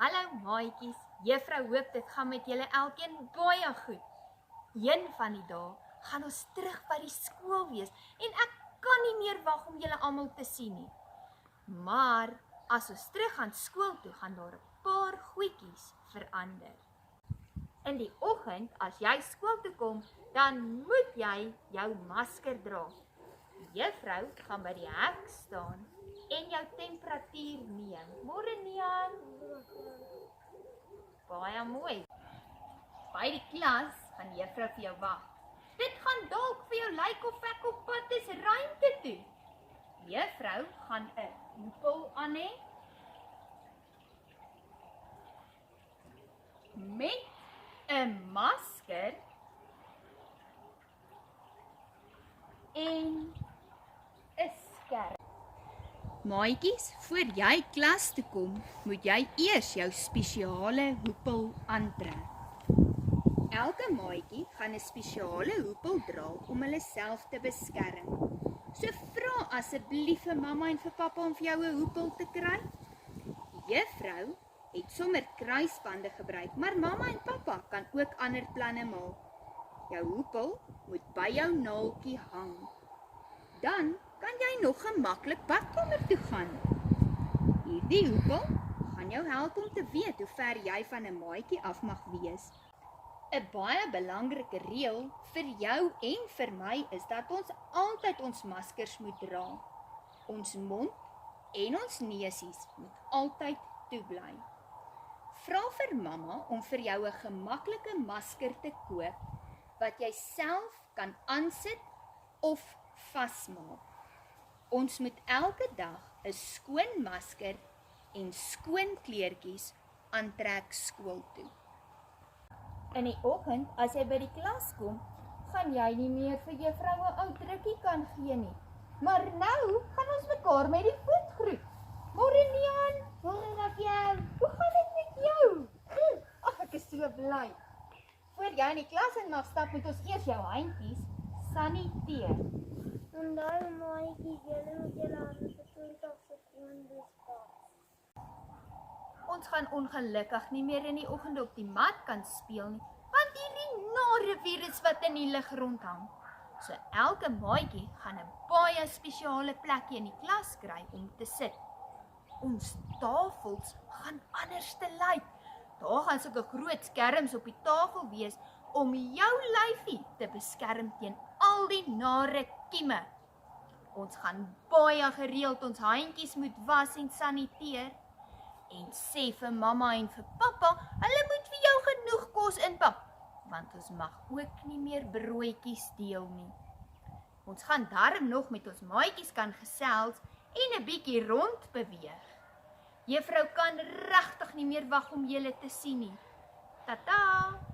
Hallo maatjies, juffrou hoop dit gaan met julle elkeen baie goed. Een van die dae gaan ons terug by die skool wees en ek kan nie meer wag om julle almal te sien nie. Maar as ons terug gaan skool toe, gaan daar 'n paar goedjies verander. In die oggend, as jy skool toe kom, dan moet jy jou masker dra. Juffrou gaan by die hek staan en jou temperatuur neem. Môre Nian. Baie mooi. By die klas gaan juffrou vir jou wag. Dit gaan dalk vir jou lyk of ek op pad is ruimte toe. Juffrou gaan 'n hoepel aan hê met 'n masker en 'n skerm. Maatjies, voor jy klas toe kom, moet jy eers jou spesiale hoepel aantrek. Elke maatjie gaan 'n spesiale hoepel dra om hulle self te beskerm. So vra asseblief vir mamma en vir pappa om vir jou 'n hoepel te kry. Juffrou het sommer kruisbande gebruik, maar mamma en pappa kan ook ander planne maak. Jou hoepel moet by jou naaltjie hang. Dan kan jy nog gemaklik badkamer toe gaan. Hierdie hoepel gaan jou help om te weet hoe ver jy van 'n maatjie af mag wees. 'n Baie belangrike reël vir jou en vir my is dat ons altyd ons maskers moet dra. Ons mond en ons neusies moet altyd toe bly. Vra vir mamma om vir jou 'n gemaklike masker te koop wat jy self kan aansit of vasmaak. Ons moet elke dag 'n skoon masker en skoon kleertjies aantrek skool toe. In die oggend, as jy by die klas kom, gaan jy nie meer vir juffrou 'n ou drukkie kan gee nie. Maar nou gaan ons mekaar met die voet groet. Môre Nian, môre Rafael. Hoe gaan dit met jou? Ag, ek is so bly. Voor jy in die klas in mag stap, moet ons eers jou handjies saniteer. Onthou maatjies, julle moet julle hande vir 20 sekondes pas. Ons gaan ongelukkig nie meer in die oggend op die mat kan speel nie, want hierdie nare virus wat in die lug rondhang. So elke maatjie gaan 'n baie spesiale plekjie in die klas kry om te sit. Ons tafels gaan anders te lyk. Daar gaan sulke groot skerms op die tafel wees om jou lyfie te beskerm teen al die nare kieme. Ons gaan baie gereeld ons handjies moet was en saniteer. En sê vir mamma en vir pappa, hulle moet vir jou genoeg kos inpak, want ons mag ook nie meer broodjies deel nie. Ons gaan darm nog met ons maatjies kan gesels en 'n bietjie rond beweeg. Juffrou kan regtig nie meer wag om julle te sien nie. Tata!